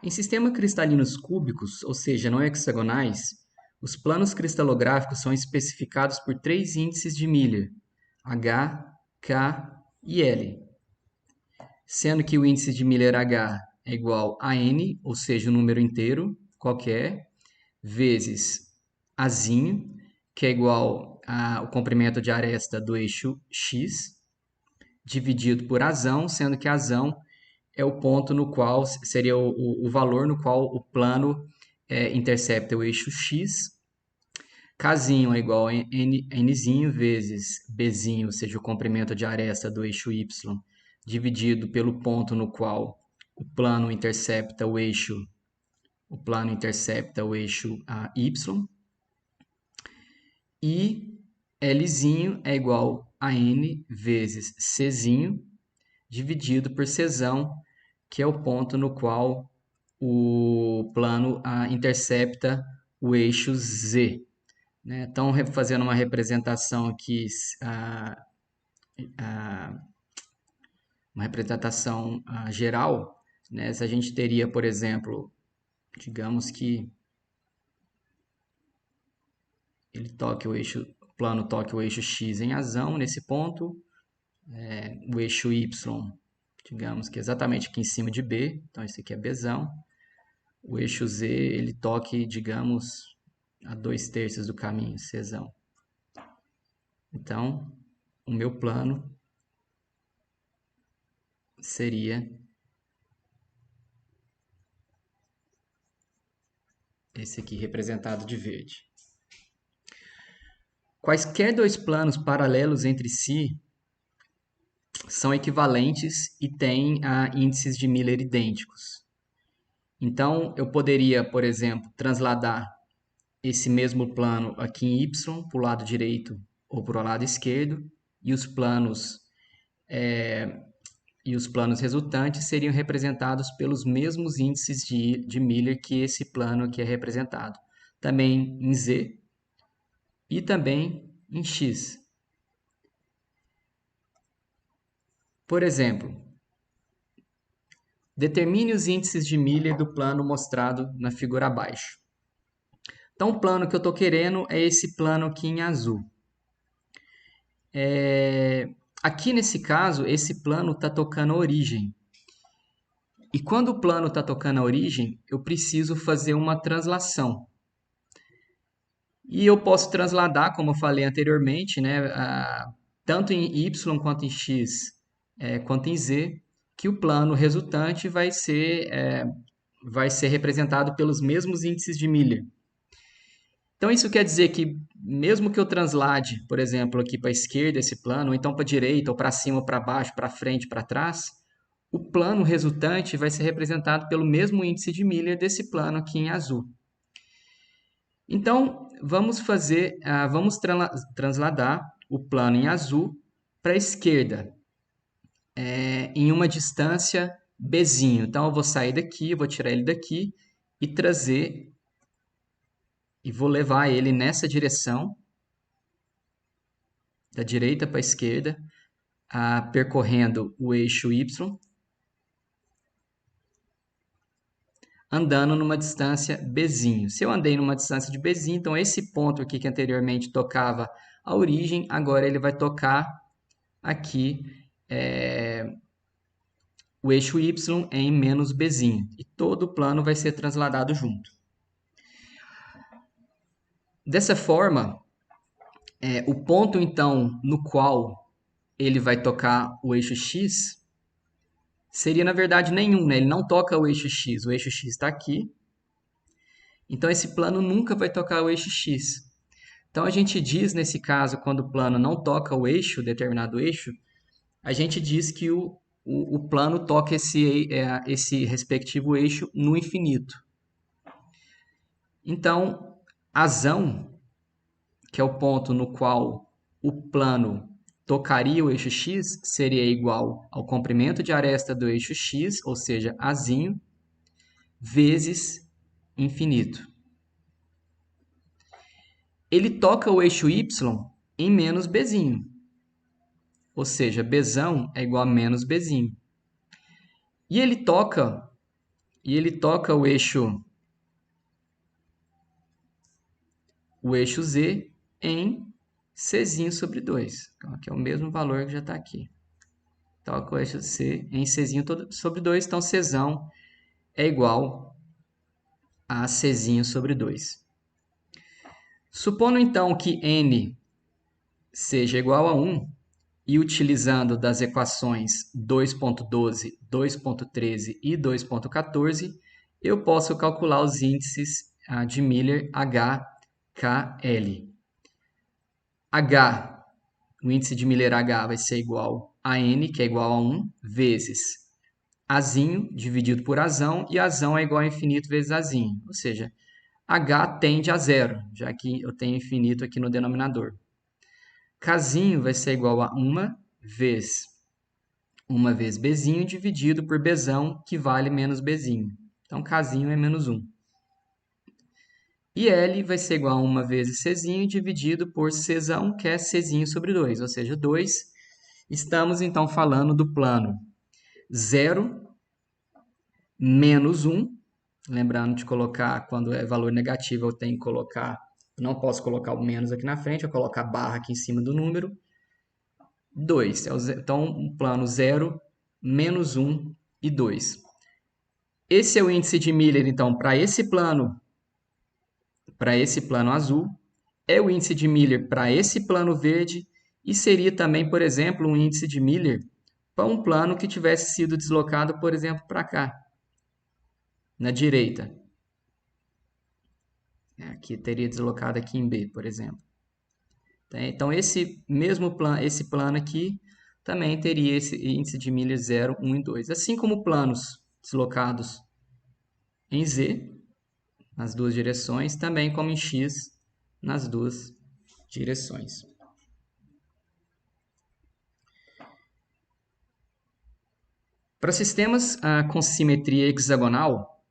Em sistemas cristalinos cúbicos, ou seja, não hexagonais, os planos cristalográficos são especificados por três índices de Miller, H, K e L, sendo que o índice de Miller H é igual a N, ou seja, um número inteiro qualquer, vezes Azinho, que é igual ao comprimento de aresta do eixo X, dividido por Azão, sendo que Azão é o ponto no qual seria o valor no qual o plano intercepta o eixo X. Kzinho é igual a Nzinho vezes Bzinho, ou seja, o comprimento de aresta do eixo Y, dividido pelo ponto no qual o plano intercepta o eixo Y. E Lzinho é igual a N vezes Czinho, dividido por Czão, que é o ponto no qual o plano intercepta o eixo Z. Né? Então, fazendo uma representação aqui, uma representação geral, né? Se a gente teria, por exemplo, digamos que o plano toque o eixo X em Azão, nesse ponto, o eixo Y, digamos que exatamente aqui em cima de B, então esse aqui é Bzão, o eixo Z, ele toque, digamos, a 2/3 do caminho, Czão. Então, o meu plano seria esse aqui representado de verde. Quaisquer dois planos paralelos entre si são equivalentes e têm índices de Miller idênticos. Então, eu poderia, por exemplo, transladar esse mesmo plano aqui em Y para o lado direito ou para o lado esquerdo, e os planos resultantes seriam representados pelos mesmos índices de Miller que esse plano aqui é representado. Também em Z e também em X. Por exemplo, determine os índices de Miller do plano mostrado na figura abaixo. Então, o plano que eu estou querendo é esse plano aqui em azul. Aqui nesse caso, esse plano está tocando a origem. E quando o plano está tocando a origem, eu preciso fazer uma translação. E eu posso transladar, como eu falei anteriormente, né, tanto em Y quanto em X, quanto em Z, que o plano resultante vai ser representado pelos mesmos índices de Miller. Então, isso quer dizer que, mesmo que eu translade, por exemplo, aqui para a esquerda esse plano, ou então para a direita, ou para cima, ou para baixo, para frente, para trás, o plano resultante vai ser representado pelo mesmo índice de Miller desse plano aqui em azul. Então, vamos transladar o plano em azul para a esquerda, em uma distância Bzinho. Então, eu vou sair daqui, eu vou tirar ele daqui e trazer, e vou levar ele nessa direção, da direita para a esquerda, percorrendo o eixo Y, andando numa distância Bzinho. Se eu andei numa distância de Bzinho, então esse ponto aqui que anteriormente tocava a origem, agora ele vai tocar aqui o eixo Y em menos Bzinho. E todo o plano vai ser transladado junto. Dessa forma, o ponto então no qual ele vai tocar o eixo X seria, na verdade, nenhum, né? Ele não toca o eixo X está aqui. Então, esse plano nunca vai tocar o eixo X. Então, a gente diz, nesse caso, quando o plano não toca o eixo, determinado eixo, a gente diz que o plano toca esse respectivo eixo no infinito. Então, Azão, que é o ponto no qual o plano tocaria o eixo X, seria igual ao comprimento de aresta do eixo X, ou seja, Azinho, vezes infinito. Ele toca o eixo Y em menos Bzinho, ou seja, Bzão é igual a menos Bzinho. E ele toca e ele toca o eixo Z em Czinho sobre 2. Então, aqui é o mesmo valor que já está aqui. Toca o eixo C em Czinho sobre 2, então Czão é igual a Czinho sobre 2. Supondo então que n seja igual a 1, e utilizando das equações 2.12, 2.13 e 2.14, eu posso calcular os índices de Miller H, K, L. H, o índice de Miller H vai ser igual a N, que é igual a 1, vezes Azinho dividido por Azão, e Azão é igual a infinito vezes Azinho. Ou seja, H tende a zero, já que eu tenho infinito aqui no denominador. Kzinho vai ser igual a 1 vezes Bzinho dividido por Bzão, que vale menos Bzinho. Então, Kzinho é menos 1. E L vai ser igual a 1 vezes Czinho dividido por Czão, que é Czinho sobre 2, ou seja, 2. Estamos, então, falando do plano 0 menos 1. Lembrando de colocar, quando é valor negativo, eu tenho que colocar, não posso colocar o menos aqui na frente, eu coloco a barra aqui em cima do número. 2. Então, um plano 0, menos 1 e 2. Esse é o índice de Miller, então, para esse plano azul. É o índice de Miller para esse plano verde. E seria também, por exemplo, um índice de Miller para um plano que tivesse sido deslocado, por exemplo, para cá, na direita. Aqui teria deslocado aqui em B, por exemplo. Então, esse mesmo plano, esse plano aqui, também teria esse índice de Miller 0, 1 e 2. Assim como planos deslocados em Z, nas duas direções, também como em X, nas duas direções. Para sistemas com simetria hexagonal,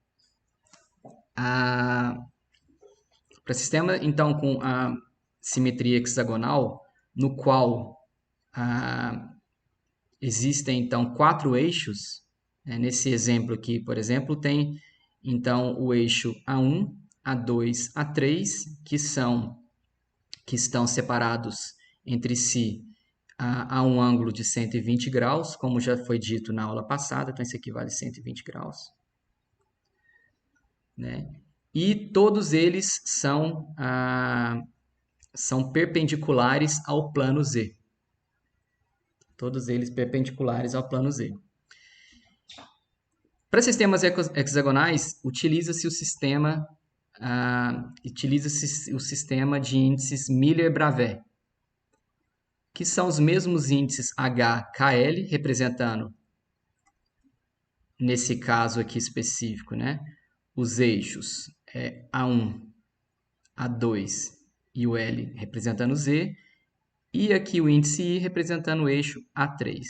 para sistema então com a simetria hexagonal, no qual existem então 4 eixos, nesse exemplo aqui, por exemplo, tem então o eixo A1, A2, A3, que estão separados entre si a um ângulo de 120 graus, como já foi dito na aula passada, então isso aqui vale 120 graus. Né? E todos eles são perpendiculares ao plano Z. Todos eles perpendiculares ao plano Z. Para sistemas hexagonais, utiliza-se o sistema de índices Miller-Bravais, que são os mesmos índices H, KL, representando, nesse caso aqui específico, né, os eixos A1, A2 e o L representando Z, e aqui o índice I representando o eixo A3,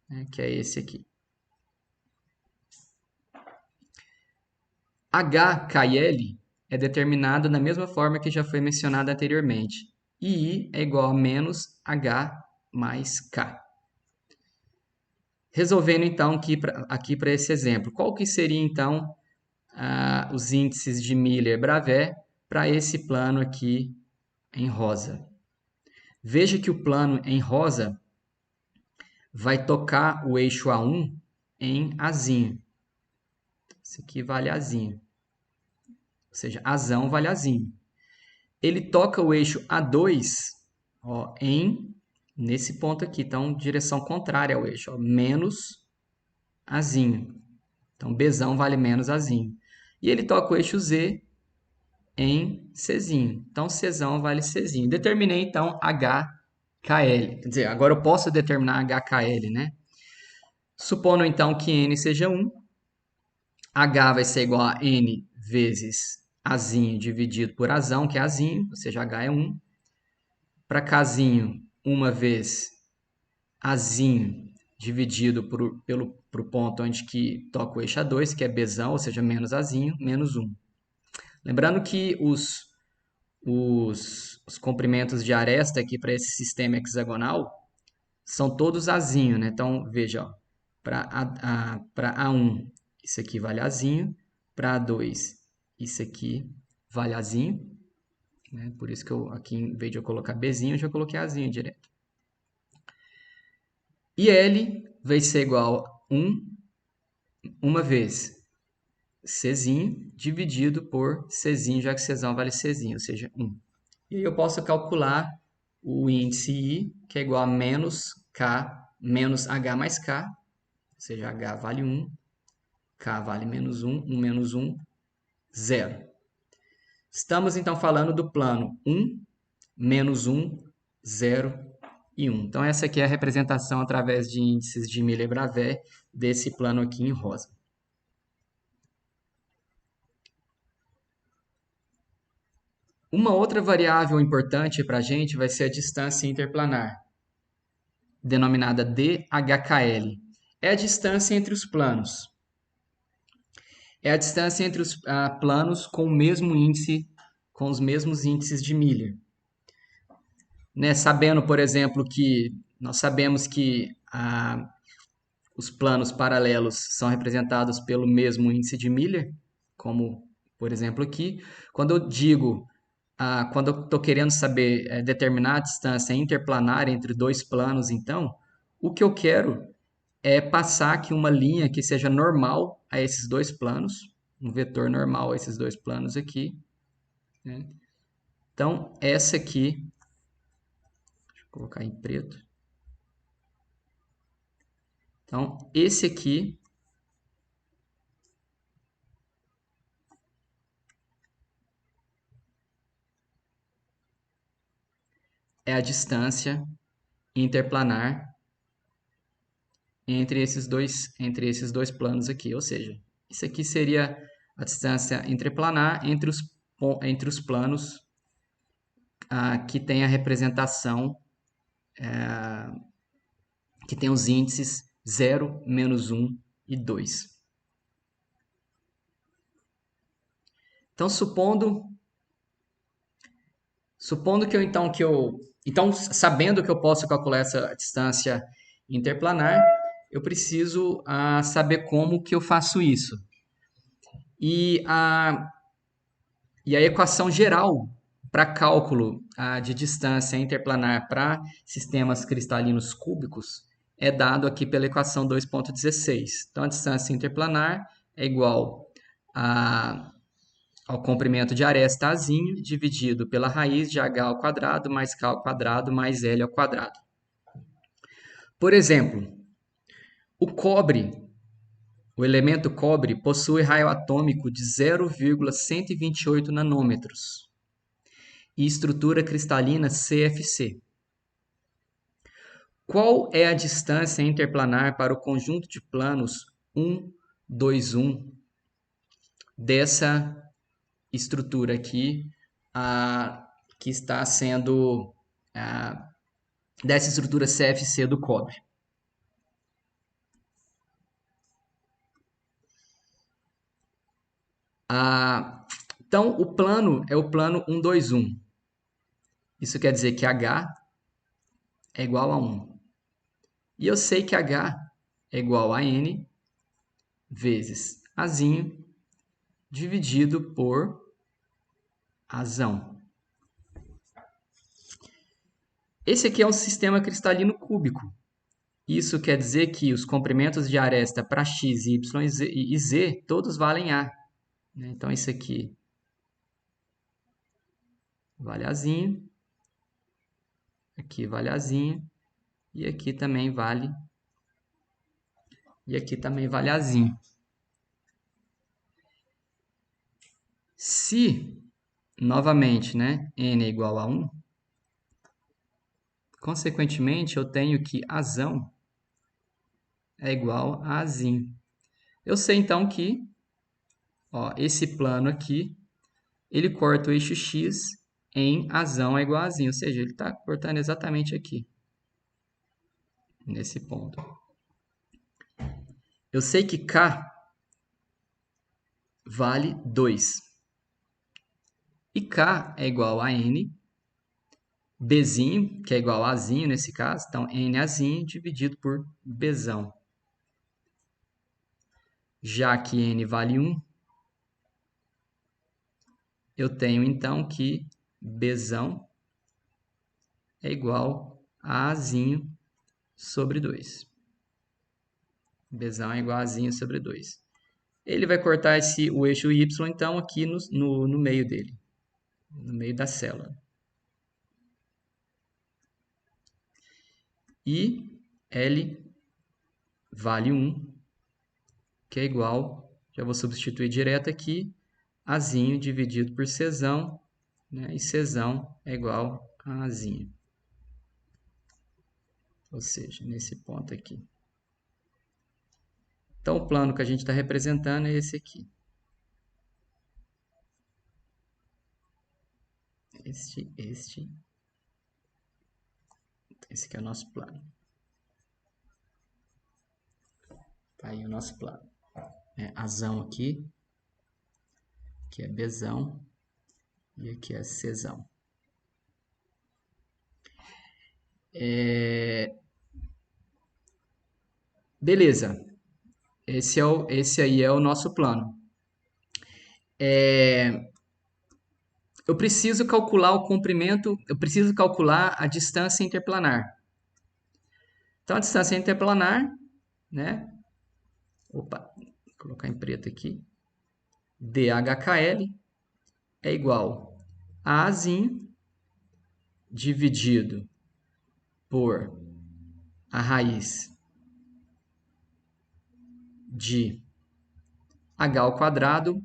né, que é esse aqui. H, K e L é determinado da mesma forma que já foi mencionado anteriormente. E I é igual a menos H mais K. Resolvendo então aqui para esse exemplo, qual que seria então os índices de Miller-Bravais para esse plano aqui em rosa? Veja que o plano em rosa vai tocar o eixo A1 em Azinho. Isso aqui vale Azinho. Ou seja, Azão vale Azinho. Ele toca o eixo A2 nesse ponto aqui. Então, direção contrária ao eixo. Menos Azinho. Então, Bzão vale menos Azinho. E ele toca o eixo Z em Czinho. Então, Czão vale Czinho. Determinei, então, HKL. Quer dizer, agora eu posso determinar HKL, né? Supondo, então, que N seja 1. H vai ser igual a N vezes Azinho dividido por Azão, que é Azinho, ou seja, H é 1. Para Kzinho, 1 vez Azinho dividido pelo ponto onde que toca o eixo A2, que é Bzão, ou seja, menos Azinho, menos 1. Lembrando que os comprimentos de aresta aqui para esse sistema hexagonal são todos Azinho, né? Então, veja, para A1, isso aqui vale Azinho, para 2, isso aqui vale Azinho, né? Por isso que eu aqui, em vez de eu colocar Bzinho, eu já coloquei Azinho direto. E L vai ser igual a 1 uma vez Czinho dividido por Czinho, já que Czão vale Czinho, ou seja, 1. E aí eu posso calcular o índice I, que é igual a menos K menos H mais K, ou seja, H vale 1, K vale menos 1, 1 menos 1, 0. Estamos então falando do plano 1, menos 1, 0 e 1. Então essa aqui é a representação através de índices de Miller-Bravais desse plano aqui em rosa. Uma outra variável importante para a gente vai ser a distância interplanar, denominada DHKL. É a distância entre os planos. É a distância entre os planos com o mesmo índice, com os mesmos índices de Miller. Né? Sabendo, por exemplo, que nós sabemos que os planos paralelos são representados pelo mesmo índice de Miller, como, por exemplo, aqui. Quando eu digo quando eu estou querendo saber determinar a distância interplanar entre dois planos, então, o que eu quero é passar aqui uma linha que seja normal a esses dois planos, um vetor normal a esses dois planos aqui. Né? Então, essa aqui, deixa eu colocar em preto. Então, esse aqui é a distância interplanar entre esses dois planos aqui. Ou seja, isso aqui seria a distância interplanar entre os planos que tem a representação, que tem os índices 0, menos 1 e 2. Então, supondo que então, sabendo que eu posso calcular essa distância interplanar, eu preciso saber como que eu faço isso. E a equação geral para cálculo de distância interplanar para sistemas cristalinos cúbicos é dado aqui pela equação 2.16. Então, a distância interplanar é igual ao comprimento de aresta Azinho dividido pela raiz de h ao quadrado mais k ao quadrado mais l ao quadrado. Por exemplo, o elemento cobre possui raio atômico de 0,128 nanômetros e estrutura cristalina CFC. Qual é a distância interplanar para o conjunto de planos 1, 2, 1 dessa estrutura aqui, que está sendo dessa estrutura CFC do cobre? Então, o plano é o plano 1, 2, 1. Isso quer dizer que H é igual a 1. E eu sei que H é igual a N vezes Azinho dividido por Azão. Esse aqui é um sistema cristalino cúbico. Isso quer dizer que os comprimentos de aresta para x, y e z todos valem A. Então, isso aqui vale Azinho, aqui vale Azinho, e aqui também vale Azinho. Se, novamente, né, n é igual a 1, consequentemente, eu tenho que Azão é igual a Azinho. Eu sei, então, que esse plano aqui, ele corta o eixo x em Azão é igual a Azinho, ou seja, ele está cortando exatamente aqui, nesse ponto. Eu sei que K vale 2. E K é igual a N, Bzinho, que é igual a Azinho nesse caso, então N Azinho dividido por Bzão. Já que N vale 1, eu tenho então que Bzão é igual a Azinho sobre 2. Bzão é igual a Azinho sobre 2. Ele vai cortar o eixo Y, então, aqui no meio dele, no meio da célula. E L vale 1, que é igual, já vou substituir direto aqui, Azinho dividido por Czão, né? E Czão é igual a Azinho. Ou seja, nesse ponto aqui. Então, o plano que a gente está representando é esse aqui. Esse aqui é o nosso plano. Tá aí o nosso plano. Azão aqui, que é Bzão, e aqui é Czão. Beleza. Esse aí é o nosso plano. Eu preciso calcular o comprimento, eu preciso calcular a distância interplanar. Então, a distância interplanar, né? Opa, vou colocar em preto aqui. DHKL é igual a Azinho dividido por a raiz de H ao quadrado,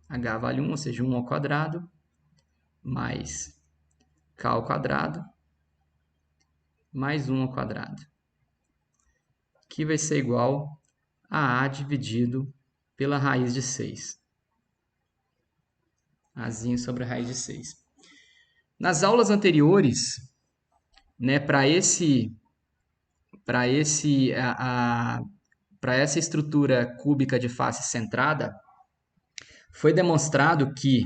H vale 1, ou seja, 1 ao quadrado, mais K ao quadrado, mais 1 ao quadrado, que vai ser igual a A dividido pela raiz de 6. Azinho sobre a raiz de 6. Nas aulas anteriores, né, para essa estrutura cúbica de face centrada, foi demonstrado que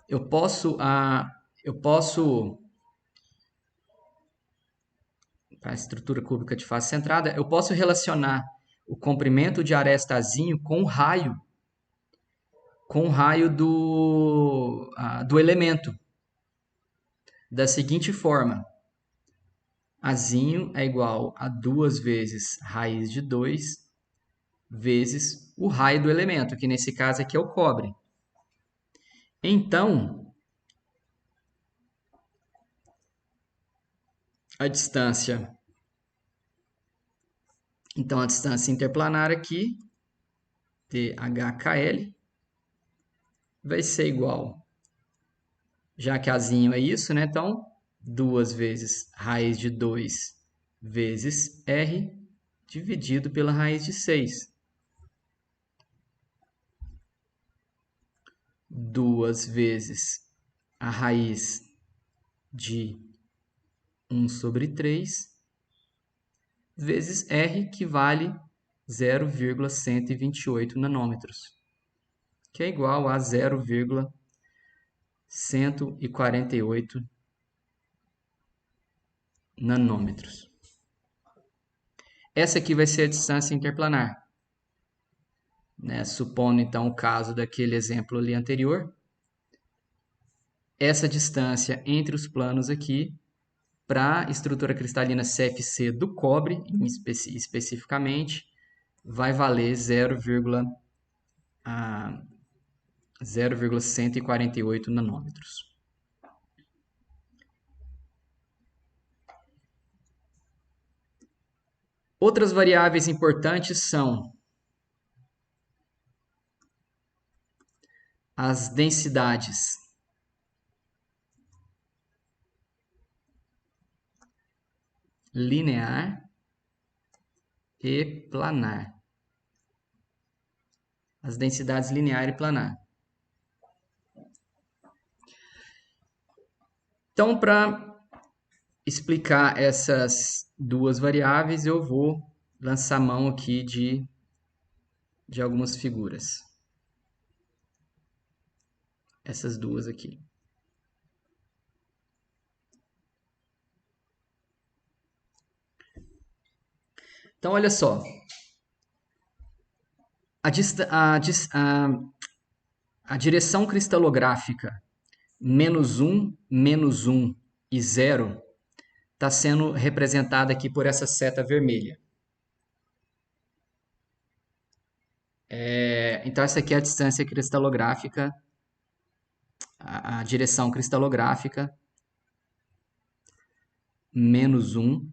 eu posso para a estrutura cúbica de face centrada, eu posso relacionar o comprimento de aresta Azinho com o raio do elemento. Da seguinte forma, Azinho é igual a 2 vezes raiz de 2 vezes o raio do elemento, que nesse caso aqui é o cobre. Então, a distância interplanar aqui, DHKL, vai ser igual, já que Azinho é isso, né? Então, 2 vezes raiz de 2 vezes R dividido pela raiz de 6. 2 vezes a raiz de 1 sobre 3 vezes R, que vale 0,128 nanômetros, que é igual a 0,148 nanômetros. Essa aqui vai ser a distância interplanar. Né? Supondo, então, o caso daquele exemplo ali anterior, essa distância entre os planos aqui, para a estrutura cristalina CFC do cobre, especificamente, vai valer 0,148 nanômetros. Outras variáveis importantes são as densidades linear e planar. As densidades linear e planar. Então, para explicar essas duas variáveis, eu vou lançar mão aqui de algumas figuras. Essas duas aqui. Então, olha só. A direção cristalográfica menos um e zero está sendo representada aqui por essa seta vermelha. Então, essa aqui é a distância cristalográfica, a direção cristalográfica, menos um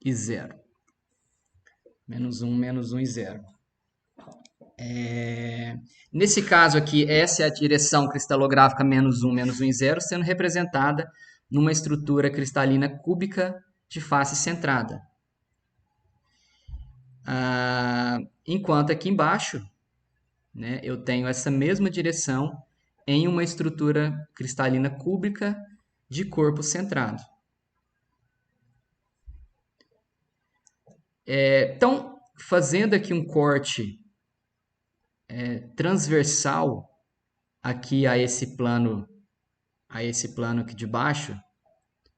e zero. Menos um e zero. Nesse caso aqui, essa é a direção cristalográfica menos um e zero, sendo representada numa estrutura cristalina cúbica de face centrada. Enquanto aqui embaixo, né, eu tenho essa mesma direção em uma estrutura cristalina cúbica de corpo centrado. Então, fazendo aqui um corte transversal aqui a esse plano aqui de baixo,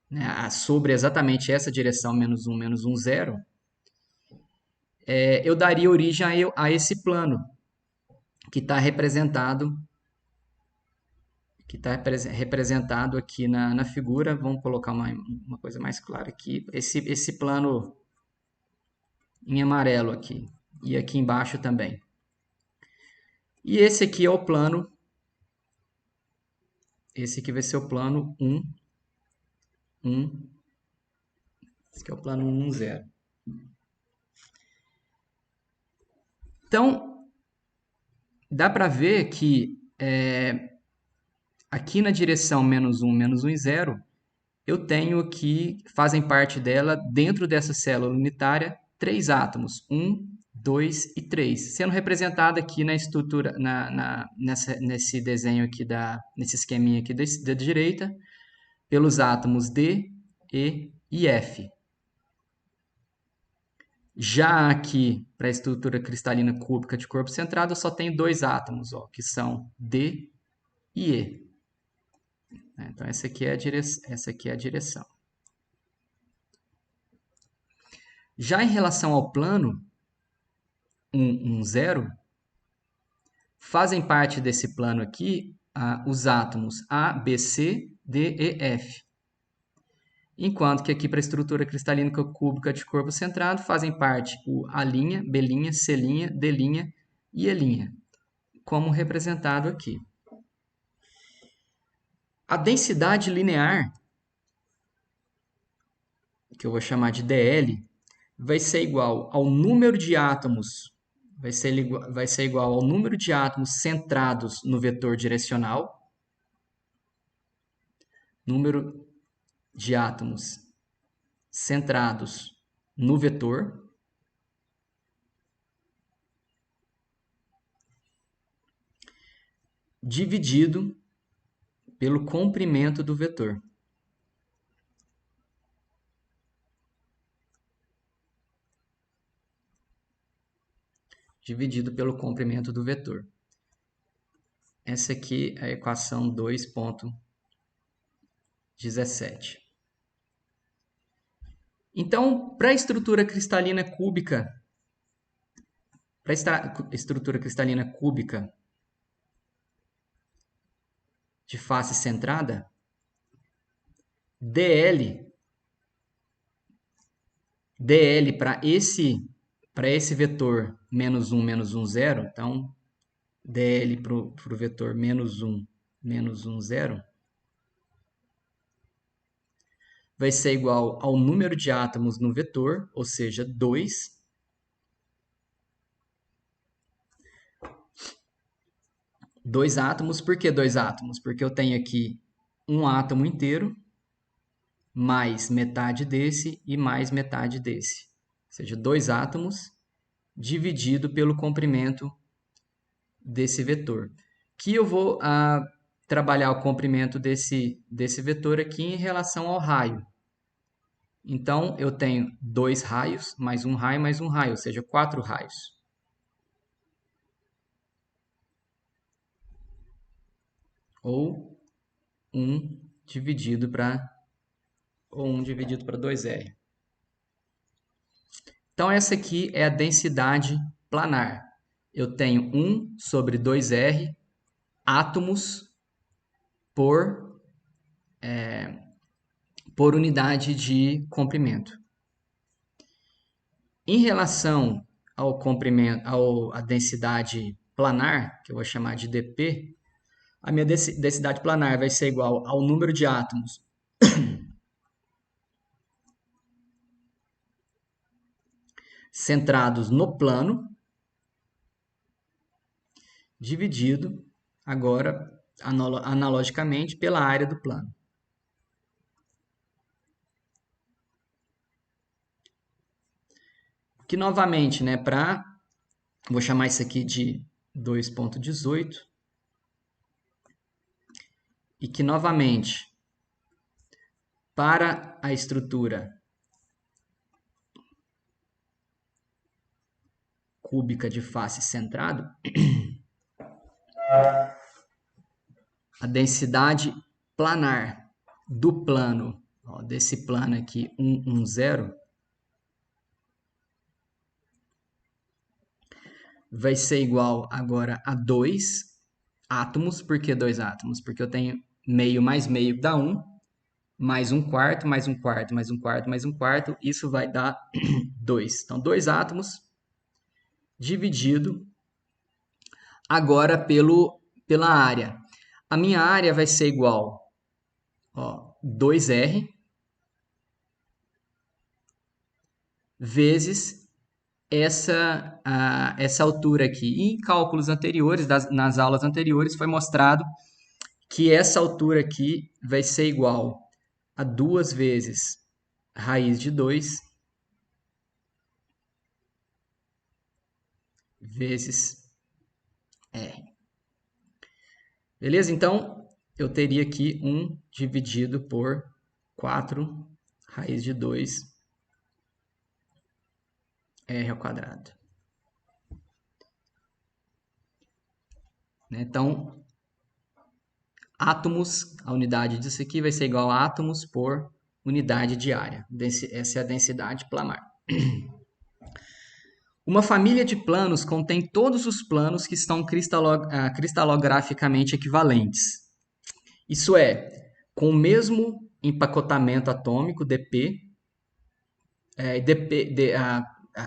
né, sobre exatamente essa direção menos um, zero, eu daria origem a esse plano que está representado aqui na figura. Vamos colocar uma coisa mais clara aqui. Esse plano em amarelo aqui. E aqui embaixo também. E esse aqui é o plano. Esse aqui vai ser o plano 1, 1. Esse aqui é o plano 1, 0. Então, dá para ver que aqui na direção menos um e zero, eu tenho aqui, fazem parte dela, dentro dessa célula unitária, 3 átomos, 1, 2 e 3, sendo representada aqui na estrutura, nesse desenho aqui, nesse esqueminha aqui da direita, pelos átomos D, E e F. Já aqui, para a estrutura cristalina cúbica de corpo centrado, eu só tenho 2 átomos, ó, que são D e E. Então, essa aqui é a direção. Já em relação ao plano 1, 0, fazem parte desse plano aqui os átomos A, B, C, D e F. Enquanto que aqui para a estrutura cristalina cúbica de corpo centrado fazem parte o A', B', C', D' e E', como representado aqui. A densidade linear, que eu vou chamar de DL, vai ser igual ao número de átomos, vai ser igual ao número de átomos centrados no vetor direcional, número de átomos centrados no vetor, dividido pelo comprimento do vetor. Dividido pelo comprimento do vetor. Essa aqui é a equação 2.17. Então, para a estrutura cristalina cúbica, de face centrada, DL para esse vetor menos um, 0, então DL para o vetor menos um, 0, vai ser igual ao número de átomos no vetor, ou seja, 2, dois átomos. Por que 2 átomos? Porque eu tenho aqui um átomo inteiro, mais metade desse e mais metade desse. Ou seja, 2 átomos dividido pelo comprimento desse vetor. Que eu vou trabalhar o comprimento desse vetor aqui em relação ao raio. Então, eu tenho 2 raios, mais um raio, ou seja, 4 raios. Ou 1 dividido para 2R. Então, essa aqui é a densidade planar. eu tenho 1 sobre 2R átomos por unidade de comprimento. Em relação ao comprimento, à densidade planar, que eu vou chamar de dp, a minha densidade planar vai ser igual ao número de átomos centrados no plano, dividido, agora, analogicamente, pela área do plano. Que, novamente, né, vou chamar isso aqui de 2,18, e que, novamente, para a estrutura cúbica de face centrado, a densidade planar do plano, ó, desse plano aqui, 110, vai ser igual agora a 2 átomos. Por que 2 átomos? Porque eu tenho meio mais meio dá 1, mais 1/4, mais 1/4, mais 1/4, mais 1/4, isso vai dar 2. Então, 2 átomos dividido agora pela área. A minha área vai ser igual, ó, 2R vezes essa altura aqui. E em cálculos anteriores, nas aulas anteriores, foi mostrado que essa altura aqui vai ser igual a 2 vezes raiz de 2 vezes R. Beleza? Então, eu teria aqui 1 dividido por 4 raiz de 2 R ao quadrado. Então, átomos, a unidade disso aqui vai ser igual a átomos por unidade de área. Essa é a densidade planar. Uma família de planos contém todos os planos que estão cristalograficamente equivalentes. Isso é, com o mesmo empacotamento atômico, dp,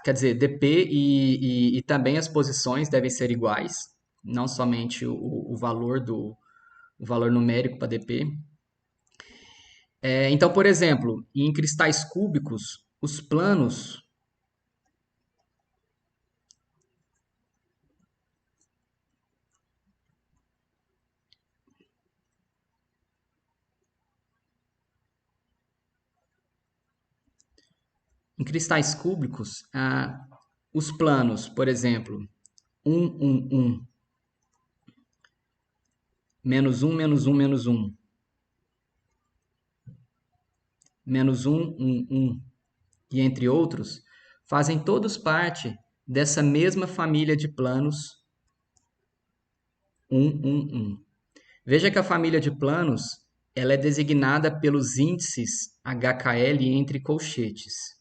quer dizer, dp e também as posições devem ser iguais, não somente o valor numérico para dp. Então, por exemplo, em cristais cúbicos, os planos os planos, por exemplo, 1, 1, 1, menos 1, menos 1, menos 1, menos 1, 1, 1, e entre outros, fazem todos parte dessa mesma família de planos 1, 1, 1. Veja que a família de planos ela é designada pelos índices HKL entre colchetes.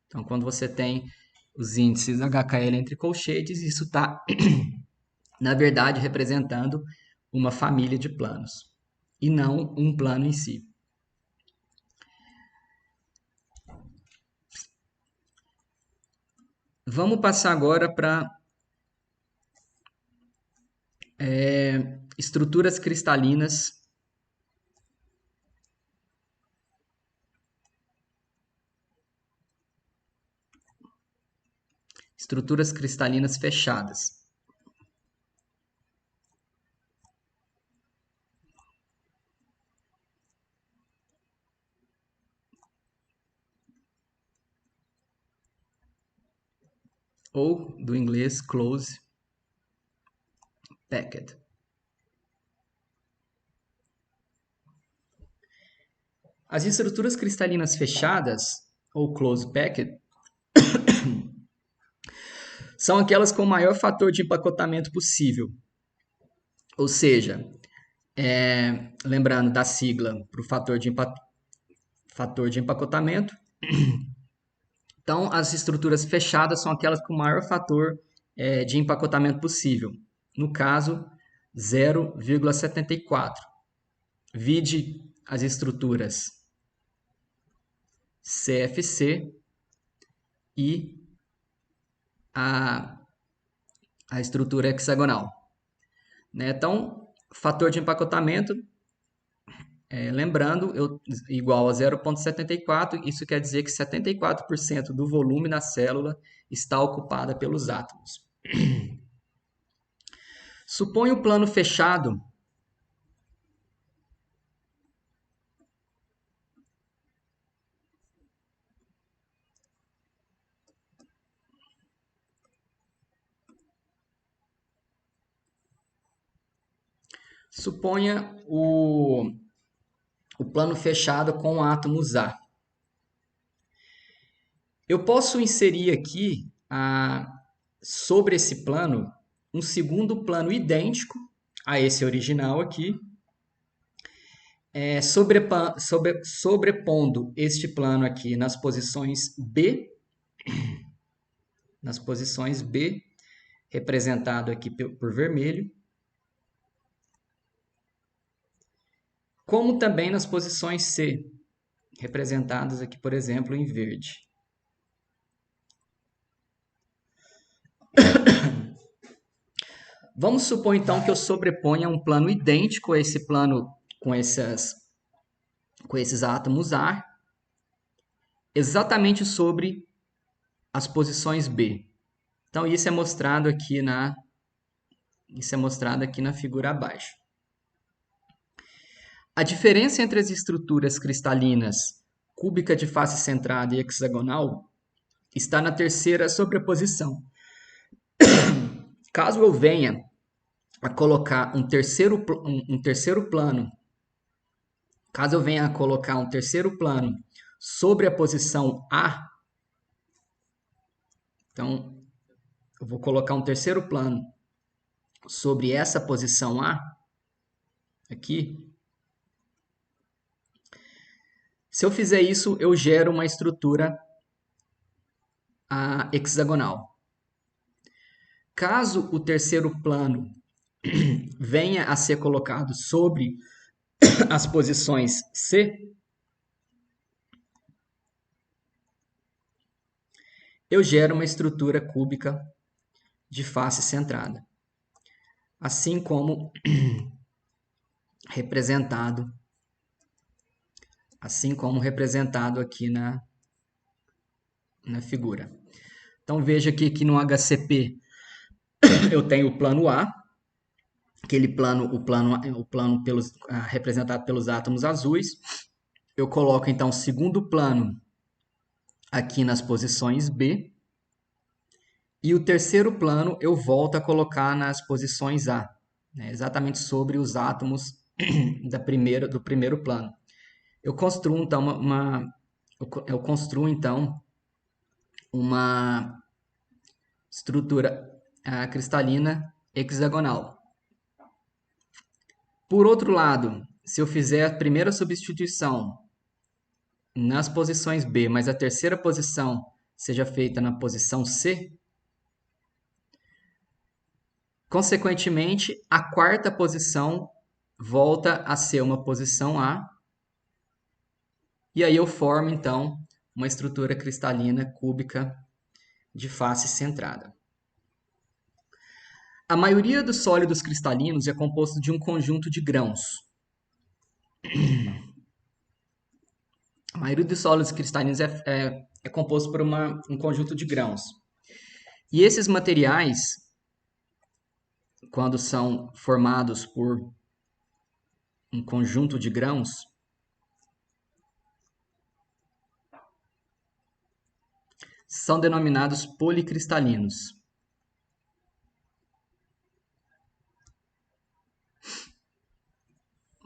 Então, quando você tem os índices HKL entre colchetes, isso está, na verdade, representando uma família de planos, e não um plano em si. Vamos passar agora para estruturas cristalinas fechadas. Ou, do inglês, close packed. As estruturas cristalinas fechadas, ou close packed, são aquelas com o maior fator de empacotamento possível. Ou seja, lembrando da sigla para o fator de empacotamento, Então, as estruturas fechadas são aquelas com o maior fator de empacotamento possível. No caso, 0,74. Vide as estruturas CFC e a estrutura hexagonal. Né? Então, fator de empacotamento, lembrando, igual a 0,74, isso quer dizer que 74% do volume da célula está ocupada pelos átomos. Suponha o plano fechado. Suponha o plano fechado com átomos A. Eu posso inserir aqui, sobre esse plano, um segundo plano idêntico a esse original aqui, sobrepondo este plano aqui nas posições B, representado aqui por vermelho, como também nas posições C, representadas aqui, por exemplo, em verde. Vamos supor, então, que eu sobreponha um plano idêntico a esse plano com esses átomos A, exatamente sobre as posições B. Então, isso é mostrado aqui na figura abaixo. A diferença entre as estruturas cristalinas cúbica de face centrada e hexagonal está na terceira sobreposição. Caso eu venha a colocar um terceiro plano, caso eu venha a colocar um terceiro plano sobre a posição A, então eu vou colocar um terceiro plano sobre essa posição A, aqui. Se eu fizer isso, eu gero uma estrutura hexagonal. Caso o terceiro plano venha a ser colocado sobre as posições C, eu gero uma estrutura cúbica de face centrada, assim como representado aqui na figura. Então veja que aqui no HCP eu tenho o plano A, o plano representado pelos átomos azuis. Eu coloco então o segundo plano aqui nas posições B. E o terceiro plano eu volto a colocar nas posições A, né, exatamente sobre os átomos do primeiro plano. Eu construo então uma estrutura cristalina hexagonal. Por outro lado, se eu fizer a primeira substituição nas posições B, mas a terceira posição seja feita na posição C, consequentemente, a quarta posição volta a ser uma posição A, e aí eu formo, então, uma estrutura cristalina cúbica de face centrada. A maioria dos sólidos cristalinos é composto de um conjunto de grãos. A maioria dos sólidos cristalinos é composto por um conjunto de grãos. E esses materiais, quando são formados por um conjunto de grãos, são denominados policristalinos.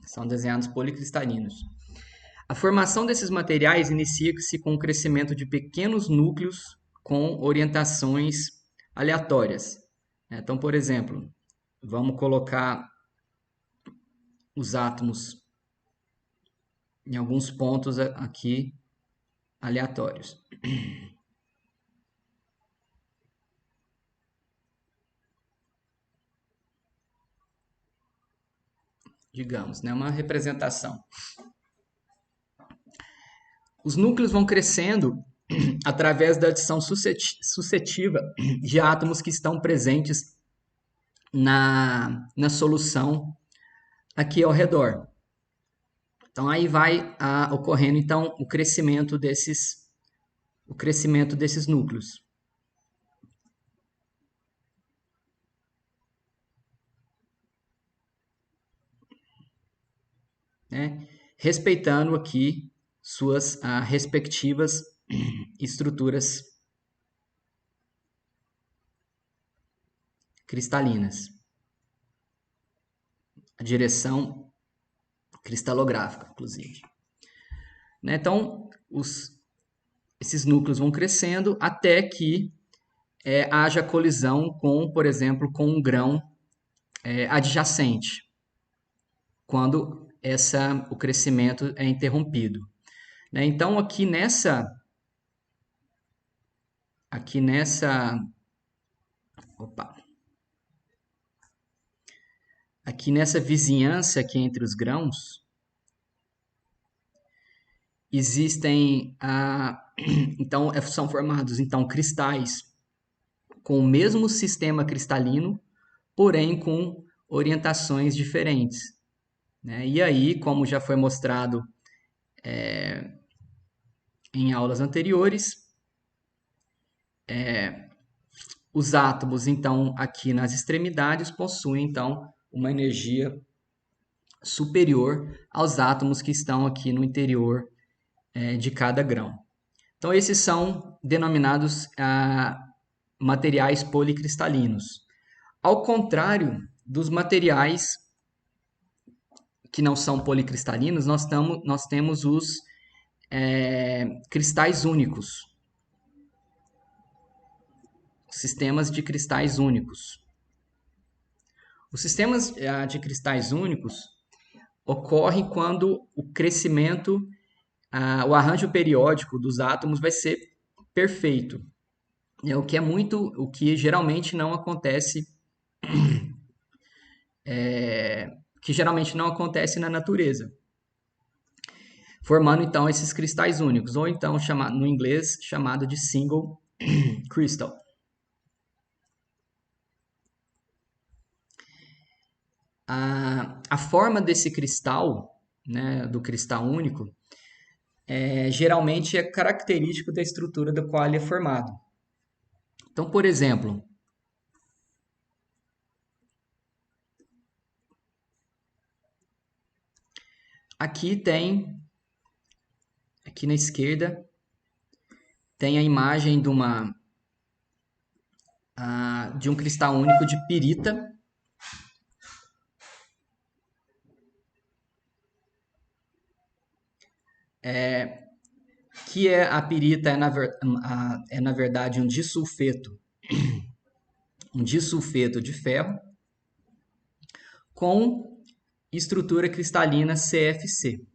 São desenhados policristalinos. A formação desses materiais inicia-se com o crescimento de pequenos núcleos com orientações aleatórias. Então, por exemplo, vamos colocar os átomos em alguns pontos aqui aleatórios. digamos, né? Uma representação. Os núcleos vão crescendo através da adição sucessiva de átomos que estão presentes na solução aqui ao redor. Então aí vai ocorrendo então o crescimento desses núcleos. Né? Respeitando aqui suas respectivas estruturas cristalinas. A direção cristalográfica, inclusive. Né? Então, esses núcleos vão crescendo até que haja colisão com, por exemplo, com um grão adjacente, quando o crescimento é interrompido. Né? Então, aqui nessa vizinhança aqui entre os grãos, existem, então, são formados então cristais com o mesmo sistema cristalino, porém com orientações diferentes. Né? E aí, como já foi mostrado em aulas anteriores, os átomos, então, aqui nas extremidades, possuem, então, uma energia superior aos átomos que estão aqui no interior de cada grão. Então, esses são denominados materiais policristalinos. Ao contrário dos materiais que não são policristalinos, nós temos os cristais únicos. Sistemas de cristais únicos. Os sistemas de cristais únicos ocorrem quando o crescimento, o arranjo periódico dos átomos vai ser perfeito. O que geralmente não acontece, na natureza. Formando então esses cristais únicos, ou então no inglês chamado de single crystal. A forma desse cristal, né, do cristal único, geralmente é característico da estrutura da qual ele é formado. Então, por exemplo, aqui na esquerda, tem a imagem de um cristal único de pirita. Que a pirita é na verdade um disulfeto de ferro com estrutura cristalina CFC.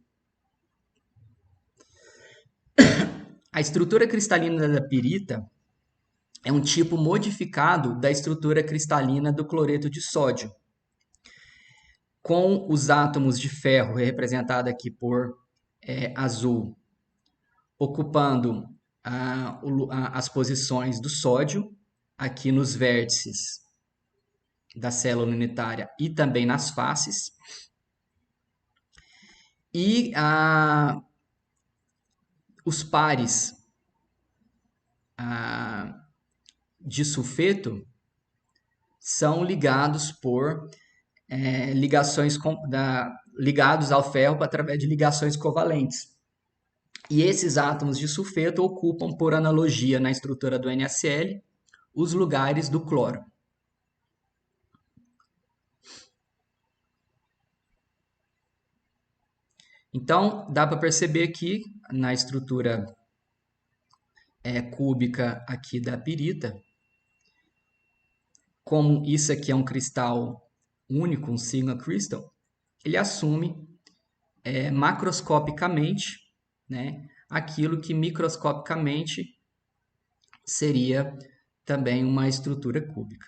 A estrutura cristalina da pirita é um tipo modificado da estrutura cristalina do cloreto de sódio, com os átomos de ferro representado aqui por azul, ocupando as posições do sódio aqui nos vértices da célula unitária e também nas faces. E os pares de sulfeto são ligados por ligados ao ferro através de ligações covalentes. E esses átomos de sulfeto ocupam, por analogia na estrutura do NaCl, os lugares do cloro. Então, dá para perceber que na estrutura cúbica aqui da pirita, como isso aqui é um cristal único, um single crystal, ele assume macroscopicamente, né, aquilo que microscopicamente seria também uma estrutura cúbica.